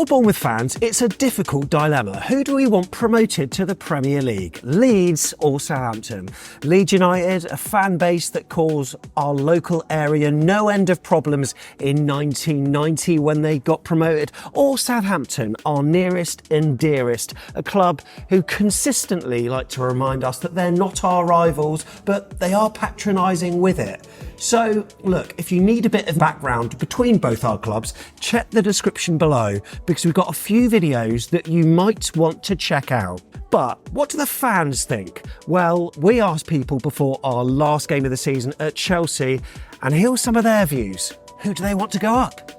For Bournemouth fans, it's a difficult dilemma. Who do we want promoted to the Premier League? Leeds or Southampton? Leeds United, a fan base that caused our local area no end of problems in 1990 when they got promoted, or Southampton, our nearest and dearest, a club who consistently like to remind us that they're not our rivals, but they are patronising with it. So, look, if you need a bit of background between both our clubs, check the description below because we've got a few videos that you might want to check out. But what do the fans think? Well, we asked people before our last game of the season at Chelsea, and here's some of their views. Who do they want to go up?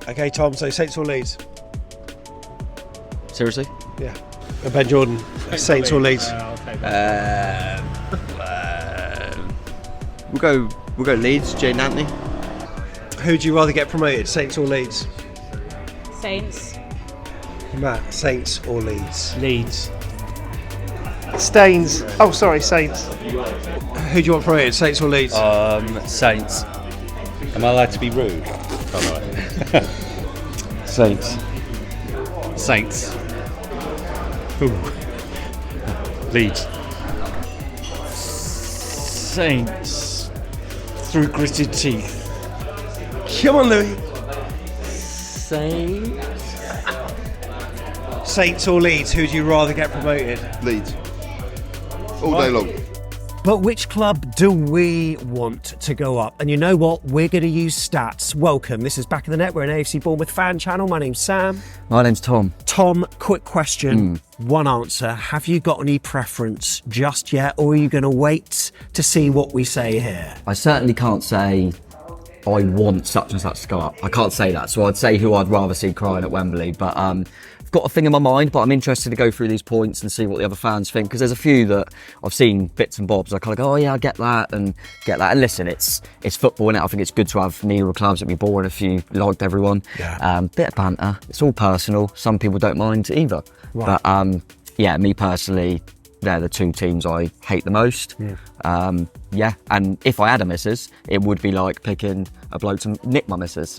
Okay, Tom, so Saints or Leeds? Seriously? Yeah. And Ben Jordan, Saints or Leeds? We'll go Leeds, Jane Anthony. Who do you rather get promoted, Saints or Leeds? Saints. Matt, Saints or Leeds? Leeds. Stains. Oh, sorry, Saints. Who do you want promoted, Saints or Leeds? Saints. Am I allowed to be rude? Saints. Saints. Ooh. Leeds. Saints. Through gritted teeth. Come on, Louis. Saints. Saints or Leeds, who do you rather get promoted? Leeds. All day long. But which club do we want to go up? And you know what? We're going to use stats. Welcome. This is Back in the Net. We're an AFC Bournemouth fan channel. My name's Sam. My name's Tom. Tom, quick question. One answer. Have you got any preference just yet, or are you going to wait to see what we say here? I certainly can't say I want such and such to go up. I can't say that. So I'd say who I'd rather see crying at Wembley. But I've got a thing in my mind, but I'm interested to go through these points and see what the other fans think, because there's a few that I've seen bits and bobs. I kind of go, oh yeah, I get that and get that. And listen, it's football, innit? I think it's good to have neither clubs. It'd be boring if you liked everyone. Yeah. Bit of banter. It's all personal. Some people don't mind either. Right. But yeah, me personally, they're the two teams I hate the most. Yeah. And if I had a missus, it would be like picking a bloke to nick my missus.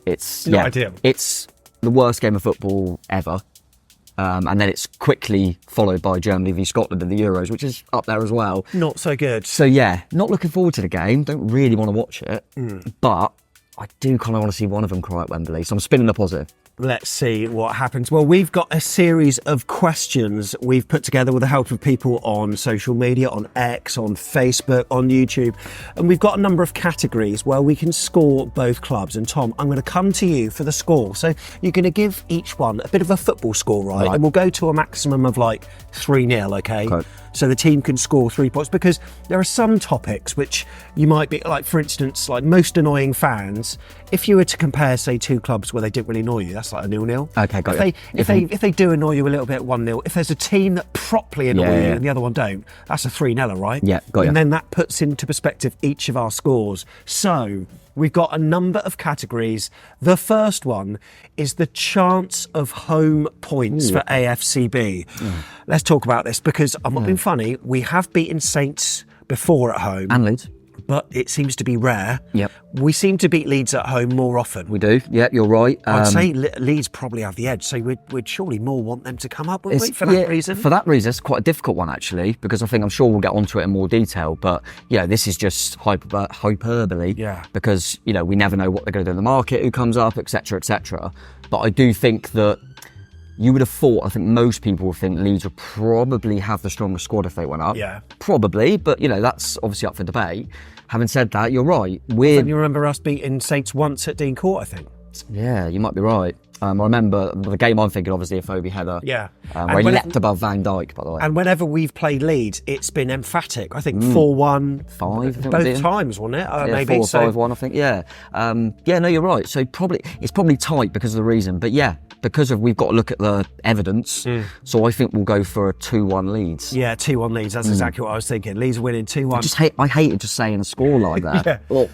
It's Not ideal. It's the worst game of football ever. And then it's quickly followed by Germany v Scotland in the Euros, which is up there as well. Not so good. So yeah, not looking forward to the game. Don't really want to watch it. But I do kind of want to see one of them cry at Wembley. So I'm spinning the positive. Let's see what happens. Well, we've got a series of questions we've put together with the help of people on social media, on X, on Facebook, on YouTube. And we've got a number of categories where we can score both clubs. And Tom, I'm going to come to you for the score. So you're going to give each one a bit of a football score, right? And we'll go to a maximum of like 3-0, okay? So the team can score 3 points, because there are some topics which you might be, like for instance, like most annoying fans, if you were to compare, say, two clubs where they didn't really annoy you, that's like a 0-0. Okay, got it. If they do annoy you a little bit, 1-0. If there's a team that properly annoy you and the other one don't, that's a 3-0, right? Yeah, got you. And then that puts into perspective each of our scores. So we've got a number of categories. The first one is the chance of home points for AFCB. Let's talk about this, because I'm not being funny. We have beaten Saints before at home. And Leeds. But it seems to be rare. Yep. We seem to beat Leeds at home more often. We do. Yep, you're right. I'd say Leeds probably have the edge, so we'd surely more want them to come up, wouldn't we, for that reason? For that reason, it's quite a difficult one, actually, because I'm sure we'll get onto it in more detail. But, this is just hyperbole. Yeah. Because, we never know what they're going to do in the market, who comes up, etc., etc. But I do think that you would have thought, I think most people would think Leeds would probably have the strongest squad if they went up. Yeah. Probably, but, that's obviously up for debate. Having said that, you're right. You remember us beating Saints once at Dean Court, I think. Yeah, you might be right. I remember the game I'm thinking of is the Afobe header. Yeah. Where he leapt above Van Dijk, by the way. And whenever we've played Leeds, it's been emphatic. I think 4-1. 5, I think both times, wasn't it? Maybe 4 or 5-1, I think. Yeah. No, you're right. So it's probably tight because of the reason. But yeah, because we've got to look at the evidence. So I think we'll go for a 2-1 Leeds. Yeah, 2-1 Leeds. That's exactly what I was thinking. Leeds winning 2-1. I hated just saying a score like that. Yeah. Well,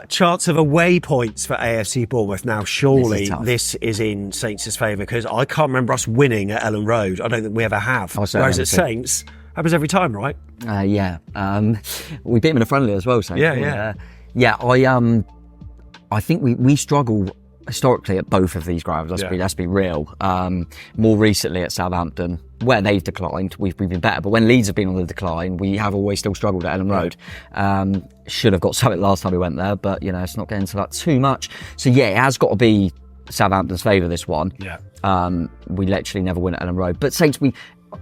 chance of away points for AFC Bournemouth. Now, surely this is in Saints' favour, because I can't remember us winning at Ellen Road. I don't think we ever have. Whereas at Saints, happens every time, right? Yeah. We beat them in a friendly as well, Saints. Yeah. I think we struggle historically at both of these grounds. Let's be real. More recently at Southampton, where they've declined, we've been better. But when Leeds have been on the decline, we have always still struggled at Ellen Road. Should have got something last time we went there, but it's not getting into that too much. So yeah, it has got to be Southampton's favour, this one. Yeah. We literally never win at Ellen Road. But Saints,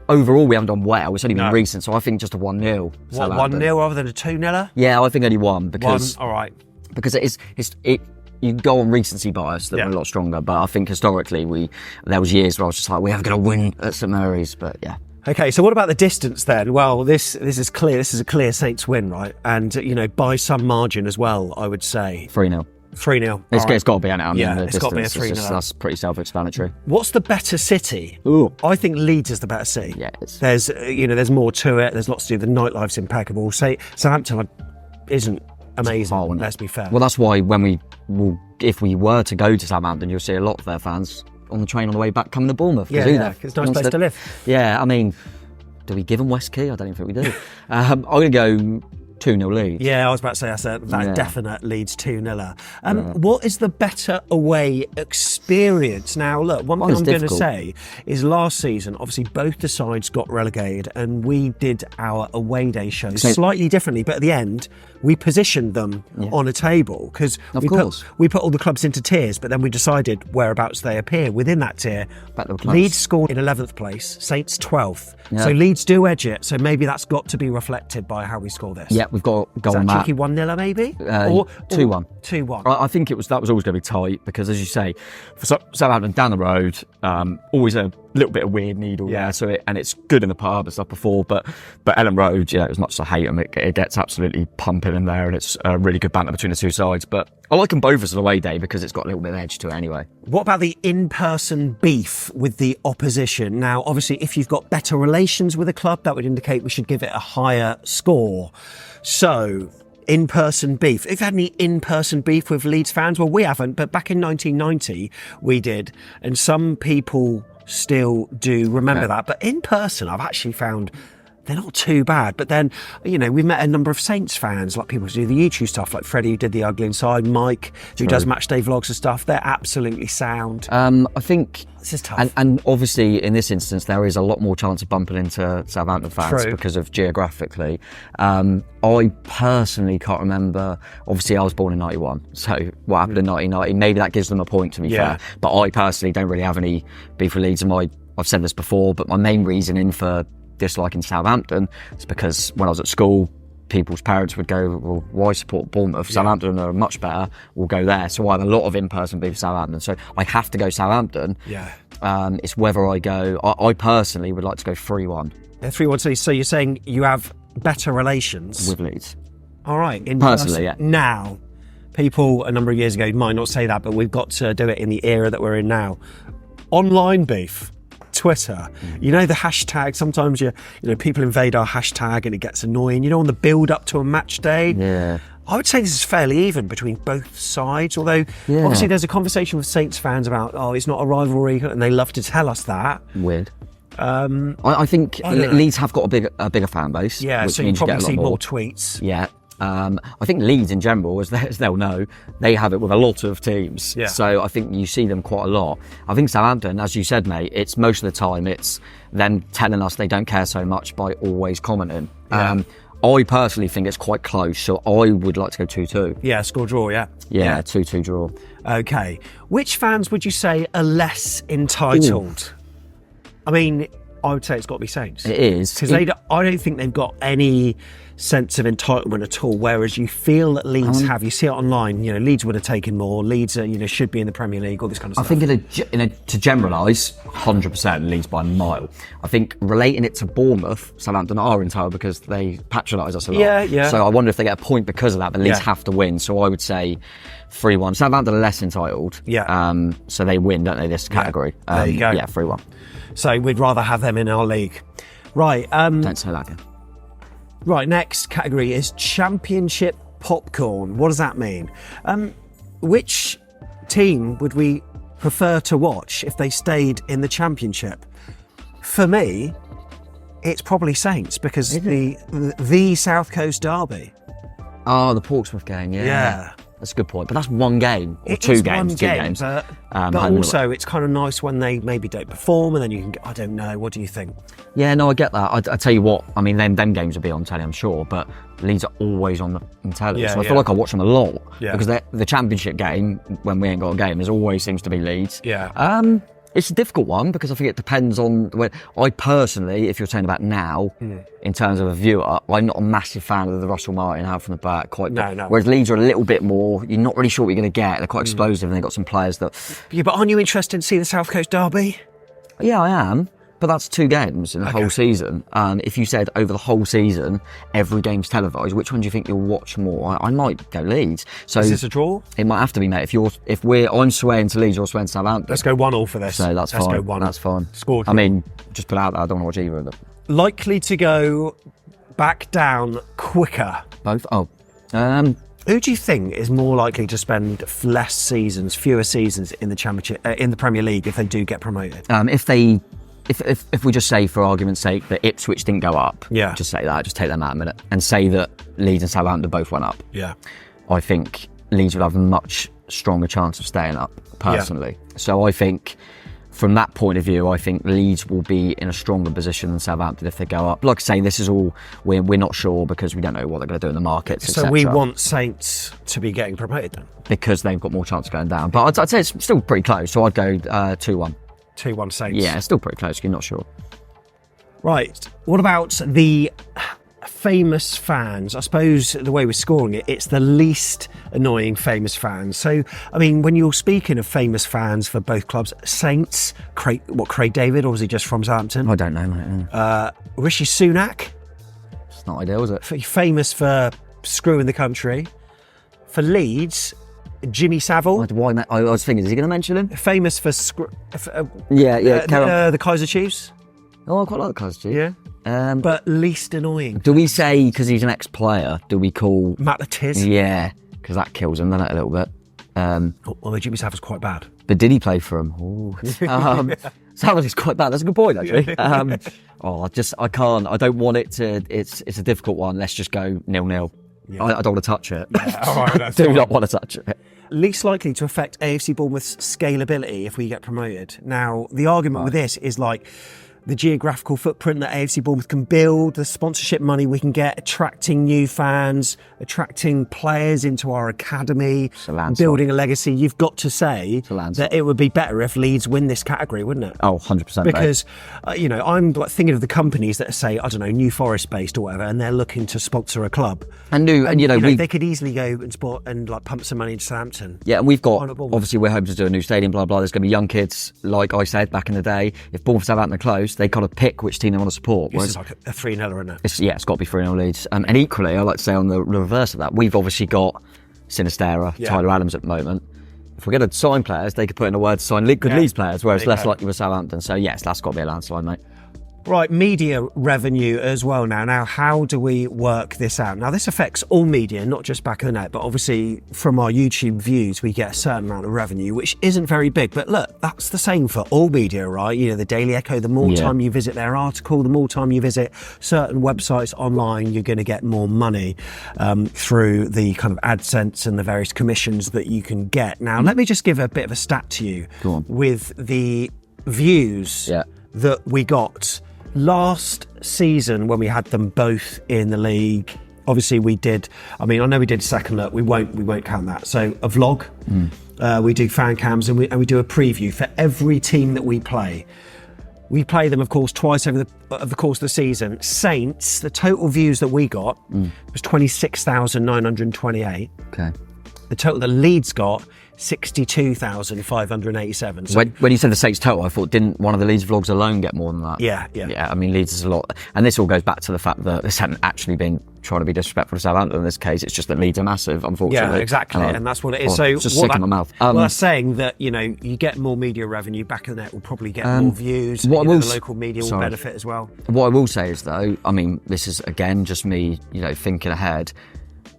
overall we haven't done well. It's only been recent, so I think just a 1-0. What, 1-0 rather than a 2-0? Yeah, I think only one because all right. Because you go on recency bias that we're a lot stronger. But I think historically there was years where I was just like, we are going to win at St Mary's, but yeah. Okay, so what about the distance then? Well, this is clear. This is a clear Saints win, right? And by some margin as well, I would say 3-0. 3-0. It's got to be an out. It's got to be a 3-0. That's pretty self-explanatory. What's the better city? Ooh. I think Leeds is the better city. Yeah, there's more to it. There's lots to do. The nightlife's impeccable. Southampton isn't amazing. Let's be fair. Well, that's why if we were to go to Southampton, you'll see a lot of their fans on the train on the way back coming to Bournemouth. Yeah, it's a nice place to live. Yeah, I mean, do we give them West Key? I don't even think we do. I'm going to go 2-0 Leeds. Yeah, I was about to say that's a definite Leeds 2-0. What is the better away experience? Now, look, one thing I'm going to say is last season, obviously, both the sides got relegated and we did our away day shows slightly differently, but at the end, we positioned them on a table because we put all the clubs into tiers, but then we decided whereabouts they appear within that tier. Leeds scored in 11th place, Saints 12th. Yeah. So Leeds do edge it, so maybe that's got to be reflected by how we score this. Yeah, we've got to go on that. Cheeky 1-0 maybe? Or 2-1. 2-1. I think that was always going to be tight because, as you say, for Southampton down the road, always a little bit of weird needle there. So it's good in the pub and stuff before, but Ellen Road, as much as I hate them, it gets absolutely pumping in there, and it's a really good banter between the two sides. But I like them both as an away day because it's got a little bit of edge to it anyway. What about the in-person beef with the opposition? Now, obviously, if you've got better relations with a club, that would indicate we should give it a higher score. So, in-person beef. If you've had any in-person beef with Leeds fans, well, we haven't, but back in 1990, we did. And some people still do remember that. But in person, I've actually found they're not too bad. But then, we've met a number of Saints fans, like people who do the YouTube stuff, like Freddie who did the Ugly Inside, Mike who does matchday vlogs and stuff. They're absolutely sound. I think this is tough. And obviously in this instance there is a lot more chance of bumping into Southampton fans because of geographically. I personally can't remember. Obviously I was born in 91, so what happened in 1990, maybe that gives them a point, to be fair. But I personally don't really have any beef with Leeds, and I've said this before, but my main reasoning for disliking Southampton is because when I was at school, people's parents would go, well, why support Bournemouth? Southampton are much better, we'll go there. So I have a lot of in-person beef with Southampton, so I have to go Southampton. It's whether I go, I personally would like to go 3-1. 3-1, so you're saying you have better relations with Leeds? All right. Personally, yeah. Now, people a number of years ago might not say that, but we've got to do it in the era that we're in now. Online beef. Twitter, the hashtag, sometimes people invade our hashtag and it gets annoying, on the build up to a match day. I would say this is fairly even between both sides, although obviously there's a conversation with Saints fans about, it's not a rivalry, and they love to tell us that. Weird. I think Leeds have got a bigger fan base. Yeah, which so you means probably get a lot see more tweets. Yeah. I think Leeds in general, as they'll know, they have it with a lot of teams. So I think you see them quite a lot. I think Southampton, as you said, mate, it's most of the time it's them telling us they don't care so much by always commenting. I personally think it's quite close, so I would like to go 2-2. Yeah, score draw, yeah. Yeah, 2-2 draw. Okay. Which fans would you say are less entitled? I mean, I would say it's got to be Saints. It is. Because I don't think they've got any sense of entitlement at all, whereas you feel that Leeds have. You see it online, Leeds would have taken more, Leeds should be in the Premier League, all this kind of stuff. I think to generalise, 100% Leeds by a mile. I think relating it to Bournemouth, Southampton are entitled because they patronise us a lot. Yeah. So I wonder if they get a point because of that, but Leeds have to win, so I would say 3-1. Southampton are less entitled, so they win, don't they, this category? There you go. Yeah, 3-1. So we'd rather have them in our league. Right. Don't say that again. Right, next category is Championship Popcorn. What does that mean? Which team would we prefer to watch if they stayed in the Championship? For me, it's probably Saints, because the South Coast derby. Oh, the Portsmouth game, Yeah. That's a good point. But that's one game or It two is games, one two game, games. But And also, it's kind of nice when they maybe don't perform, and then you can. I don't know. What do you think? yeah, no, I get that. I tell you what, I mean, them games will be on telly, I'm sure, but Leeds are always on telly. Yeah, so I yeah. feel like I watch them a lot. Yeah. Because the championship game, when we ain't got a game, there always seems to be Leeds. Yeah. It's a difficult one because I think it depends on when. I personally, if you're saying about now, in terms of a viewer, I'm not a massive fan of the Russell Martin out from the back. No. Whereas Leeds are a little bit more. You're not really sure what you're going to get. They're quite explosive, and they've got some players that. Yeah, but aren't you interested in seeing the South Coast derby? Yeah, I am. But that's 2 games in the whole season. If you said over the whole season, every game's televised, which one do you think you'll watch more? I might go Leeds. So Is this a draw? it might have to be, mate. I'm swaying to Leeds, you're swaying to Southampton. Let's go 1-1 for this. So that's Let's fine. go 1. That's fine. Scored. I mean, just put it out there. I don't want to watch either of them. Likely to go back down quicker. Both. Oh. Who do you think is more likely to spend fewer seasons in the Championship, in the Premier League if they do get promoted? If we just say, for argument's sake, that Ipswich didn't go up, Yeah. just say that, just take them out a minute, and say that Leeds and Southampton both went up, Yeah. I think Leeds would have a much stronger chance of staying up, personally. So I think, from that point of view, I think Leeds will be in a stronger position than Southampton if they go up. Like I say, this is all, we're not sure because we don't know what they're going to do in the markets, So etc. we want Saints to be getting promoted then? Because they've got more chance of going down. But I'd say it's still pretty close, so I'd go 2-1. 2-1 Saints. Yeah, it's still pretty close, you're not sure. Right. What about the famous fans? I suppose the way we're scoring it, it's the least annoying famous fans. So, I mean, when you're speaking of famous fans for both clubs, Saints, Craig David, or was he just from Southampton? I don't know, mate. Rishi Sunak, It's not ideal, is it? famous for screwing the country. For Leeds, Jimmy Savile, Why, mate? I was thinking, is he going to mention him? famous for Yeah, the Kaiser Chiefs. Oh, I quite like the Kaiser Chiefs. Yeah. But least annoying. Do we say, because he's an ex-player, do we call... Matt Letiz. Yeah, because that kills him, doesn't it, a little bit? Although Jimmy Savile's quite bad. But did he play for him? Ooh. Savile is quite bad. That's a good point, actually. I can't. I don't want it to... It's a difficult one. Let's just go 0-0. Yeah. I don't want to touch it. All right, that's Do fine. not want to touch it. Least likely to affect AFC Bournemouth's scalability if we get promoted. Now, the argument with this is like the geographical footprint that AFC Bournemouth can build, the sponsorship money we can get, attracting new fans, attracting players into our academy, a landslide. building a legacy. You've got to say a landslide. that it would be better if Leeds win this category, wouldn't it? Oh, 100%. Because, I'm like thinking of the companies that say, I don't know, New Forest based or whatever, and they're looking to sponsor a club. And we... they could easily go and pump some money into Southampton. Yeah, and we've got, Why not Bournemouth? obviously we're hoping to do a new stadium, blah, blah. There's going to be young kids, like I said back in the day. If Bournemouth Southampton are close, they kind of pick which team they want to support. This is like a 3-0, isn't it? It's got to be 3-0 Leeds. And equally, I like to say on the reverse of that, we've obviously got Sinistera, Yeah. Tyler Adams at the moment. If we're going to sign players, they could put in a word to sign good Leeds players, whereas There you less go. likely with Southampton. So yes, that's got to be a landslide, mate. Right, media revenue as well now. Now, how do we work this out? Now, this affects all media, not just back of the net, but obviously from our YouTube views, we get a certain amount of revenue, which isn't very big. But look, that's the same for all media, right? You know, the Daily Echo, the more time you visit their article, the more time you visit certain websites online, you're going to get more money through the kind of AdSense and the various commissions that you can get. Now, let me just give a bit of a stat to you Go on. with the views that we got last season when we had them both in the league. Obviously we did, I know we did second look, we won't count that. So a vlog, we do fan cams and we do a preview for every team that we play. We play them, of course, twice over the course of the season. Saints, the total views that we got was 26,928. Okay. The total that Leeds got, 62,587. So When you said the Saints total, I thought, didn't one of the Leeds vlogs alone get more than that? Yeah. Yeah, Leeds is a lot. And this all goes back to the fact that this hadn't actually been trying to be disrespectful to Southampton in this case. It's just that Leeds are massive, unfortunately. Yeah, exactly, and that's what it is. So it's just sick in my mouth. Well, that's saying that, you get more media revenue, back of the net will probably get more views, the local media will benefit as well. What I will say is, though, this is, again, just me, thinking ahead,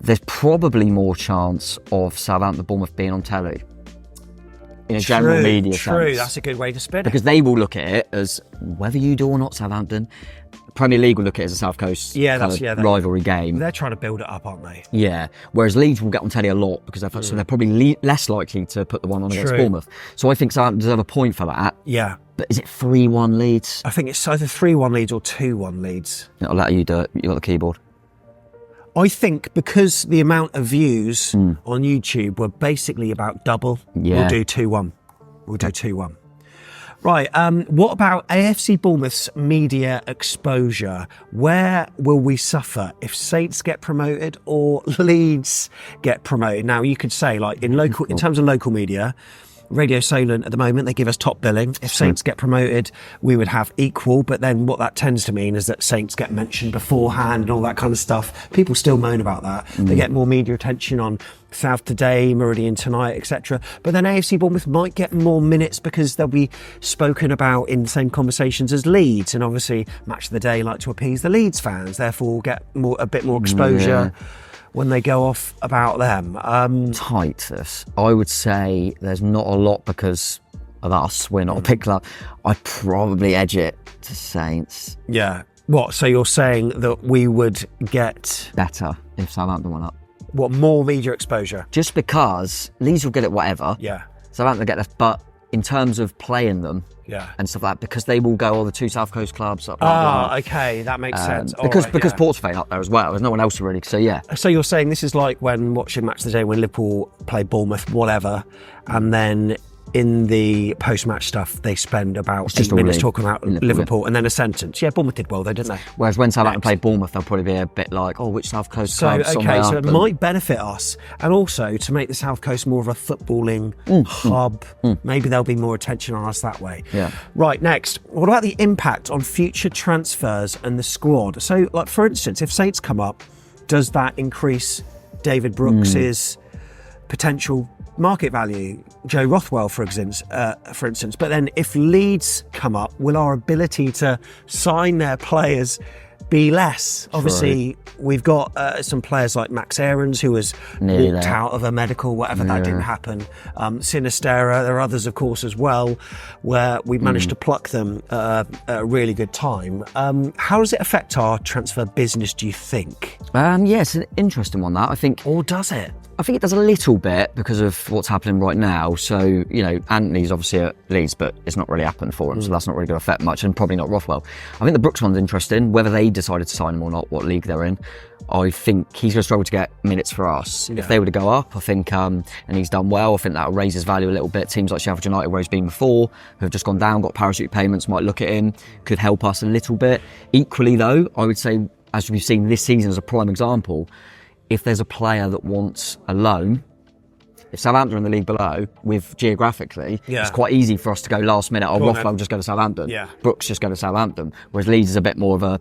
there's probably more chance of Southampton Bournemouth being on telly in a general media sense. True, that's a good way to spin it. Because they will look at it as, whether you do or not, Southampton, Premier League will look at it as a South Coast rivalry game. They're trying to build it up, aren't they? Yeah. Whereas Leeds will get on telly a lot because so they're probably less likely to put the one on against Bournemouth. So I think Southampton deserve a point for that. Yeah. But is it 3-1 Leeds? I think it's either 3-1 Leeds or 2-1 Leeds. I'll let you do it. You got the keyboard. I think because the amount of views on YouTube were basically about double, we'll do 2-1. We'll do 2-1. Right, what about AFC Bournemouth's media exposure? Where will we suffer if Saints get promoted or Leeds get promoted? Now, you could say, like, in terms of local media, Radio Solent at the moment, they give us top billing. If Saints get promoted, we would have equal, but then what that tends to mean is that Saints get mentioned beforehand and all that kind of stuff. People still moan about that. They get more media attention on South Today, Meridian Tonight, etc. But then AFC Bournemouth might get more minutes because they'll be spoken about in the same conversations as Leeds, and obviously Match of the Day like to appease the Leeds fans, therefore we'll get a bit more exposure when they go off about them. Tight this. I would say there's not a lot because of us. We're not a big club. I'd probably edge it to Saints. Yeah. What? So you're saying that we would get better if Southampton went up? What, more media exposure? Just because Leeds will get it whatever. Yeah. Southampton will get this, but in terms of playing them, and stuff like that, because they will go, the two South Coast clubs. Okay, that makes sense. Because Portsmouth up there as well. There's no one else really. So yeah. So you're saying this is like when watching Match of the Day when Liverpool play Bournemouth, whatever, and then in the post-match stuff they spend about 8 minutes talking about Liverpool and then a sentence. Yeah, Bournemouth did well though, didn't they? Whereas when Southampton played Bournemouth, they'll probably be a bit like, which South Coast club? Okay, so it might benefit us, and also to make the South Coast more of a footballing hub. Maybe there'll be more attention on us that way. Yeah. Right, next, what about the impact on future transfers and the squad? So, like, for instance, if Saints come up, does that increase David Brooks's potential market value? Joe Rothwell, for instance. But then if Leeds come up, will our ability to sign their players be less? Obviously, we've got some players like Max Aarons, who has walked out of a medical, whatever, that didn't happen. Sinistera, there are others, of course, as well, where we've managed to pluck them at a really good time. How does it affect our transfer business, do you think? It's an interesting one, that, I think. Or does it? I think it does a little bit because of what's happening right now. So, Anthony's obviously at Leeds, but it's not really happened for him, so that's not really going to affect much, and probably not Rothwell. I think the Brooks one's interesting, whether they decided to sign him or not, what league they're in. I think he's going to struggle to get minutes for us. If they were to go up, I think, and he's done well, I think that'll raise his value a little bit. Teams like Sheffield United, where he's been before, who have just gone down, got parachute payments, might look at him, could help us a little bit. Equally, though, I would say, as we've seen this season as a prime example, if there's a player that wants a loan, if Southampton are in the league below, geographically, it's quite easy for us to go last minute, Rothwell just go to Southampton, Brooks just go to Southampton, whereas Leeds is a bit more of a...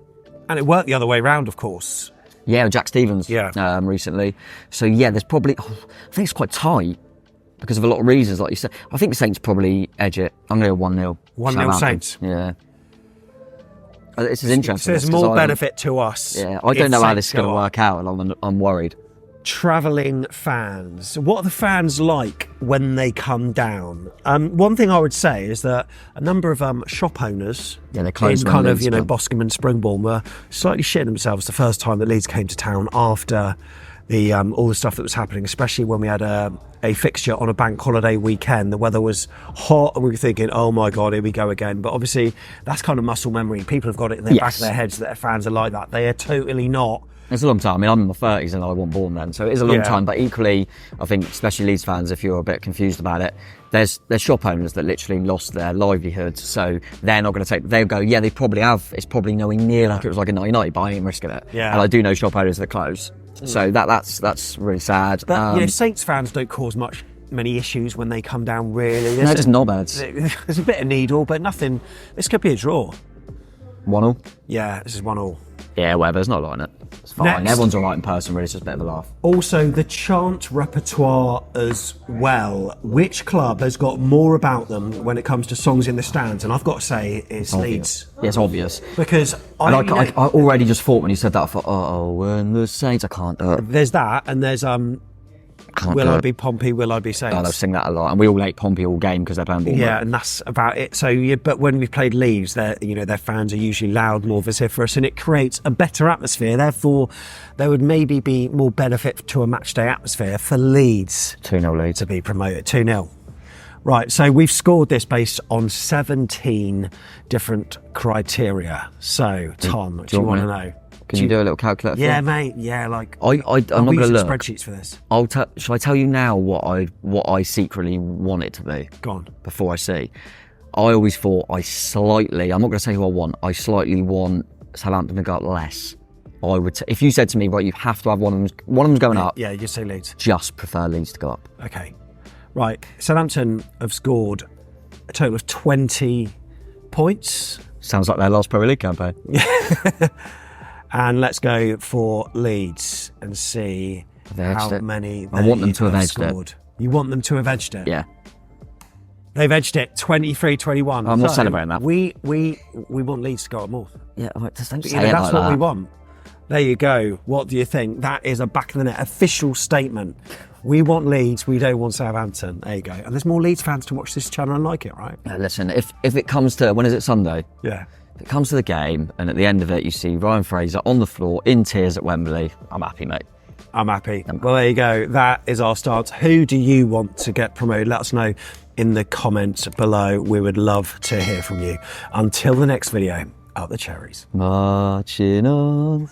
And it worked the other way round, of course. Yeah, Jack Stevens recently. So yeah, there's probably... I think it's quite tight because of a lot of reasons, like you said. I think the Saints probably edge it. I'm going to go 1-0. 1-0 Saints? Yeah. This is interesting. So there's more benefit to us. Yeah, I don't know how this is going to work out, and I'm worried. Travelling fans. What are the fans like when they come down? One thing I would say is that a number of shop owners they're closed in kind of Boscombe and Springbourne were slightly shitting themselves the first time that Leeds came to town after the all the stuff that was happening, especially when we had a fixture on a bank holiday weekend. The weather was hot and we were thinking, oh my God, here we go again. But obviously that's kind of muscle memory. People have got it in the back of their heads that their fans are like that. They are totally not. It's a long time. I mean, I'm in my 30s and I wasn't born then, so it is a long time. But equally, I think, especially Leeds fans, if you're a bit confused about it, there's shop owners that literally lost their livelihoods. So they're not going to take. They'll go, they probably have. It's probably nowhere near like it was like a 1990, but I ain't risking it. Yeah. And I do know shop owners that close. So that's really sad. But Saints fans don't cause many issues when they come down. Really, no, just knobheads. There's a bit of needle, but nothing. This could be a draw. 1-1. Yeah, this is 1-1. Yeah, whatever. There's not a lot in it. It's fine. Next. Everyone's all right in person, really. It's just a bit of a laugh. Also, the chant repertoire as well. Which club has got more about them when it comes to songs in the stands? And I've got to say, it's Leeds. Yeah, it's obvious. Because I already just thought when you said that, I thought, when the Saints, I can't do it. There's that, and there's Can't Will do I it. be Pompey? Will I be Saints? Oh, they'll sing that a lot, and we all hate Pompey all game because they're playing Bournemouth. Yeah, and that's about it. So, yeah, but when we played Leeds, their fans are usually loud, more vociferous, and it creates a better atmosphere. Therefore, there would maybe be more benefit to a matchday atmosphere for Leeds 2-0 lead. to be promoted. 2-0. Right, so we've scored this based on 17 different criteria. So, Tom, do you want to know? Can you do a little calculator? Yeah, for me? mate. Yeah, like I'm not going to using look. spreadsheets for this. Shall I tell you now what I secretly want it to be? Go on. Before I see. I always thought I'm not going to say who I want. I slightly want Southampton to go up less. I would. If you said to me, right, you have to have one of them's going up. Yeah, you say Leeds. Just prefer Leeds to go up. Okay. Right. Southampton have scored a total of 20 points. Sounds like their last Premier League campaign. And let's go for Leeds and see They edged how it. many I want them to have edged scored. You want them to have edged it? Yeah. They've edged it 23-21. I'm not celebrating that. We want Leeds to go up more. Yeah. Just don't say You know, it that's like what that. we want. There you go. What do you think? That is a back of the net official statement. We want Leeds, we don't want Southampton. There you go. And there's more Leeds fans to watch this channel and like it, right? Now, listen, if it comes to, when is it, Sunday? Yeah. If it comes to the game and at the end of it you see Ryan Fraser on the floor in tears at Wembley, I'm happy, mate. I'm happy. Well, there you go. That is our stance. Who do you want to get promoted? Let us know in the comments below. We would love to hear from you. Until the next video, up the cherries. Marching on.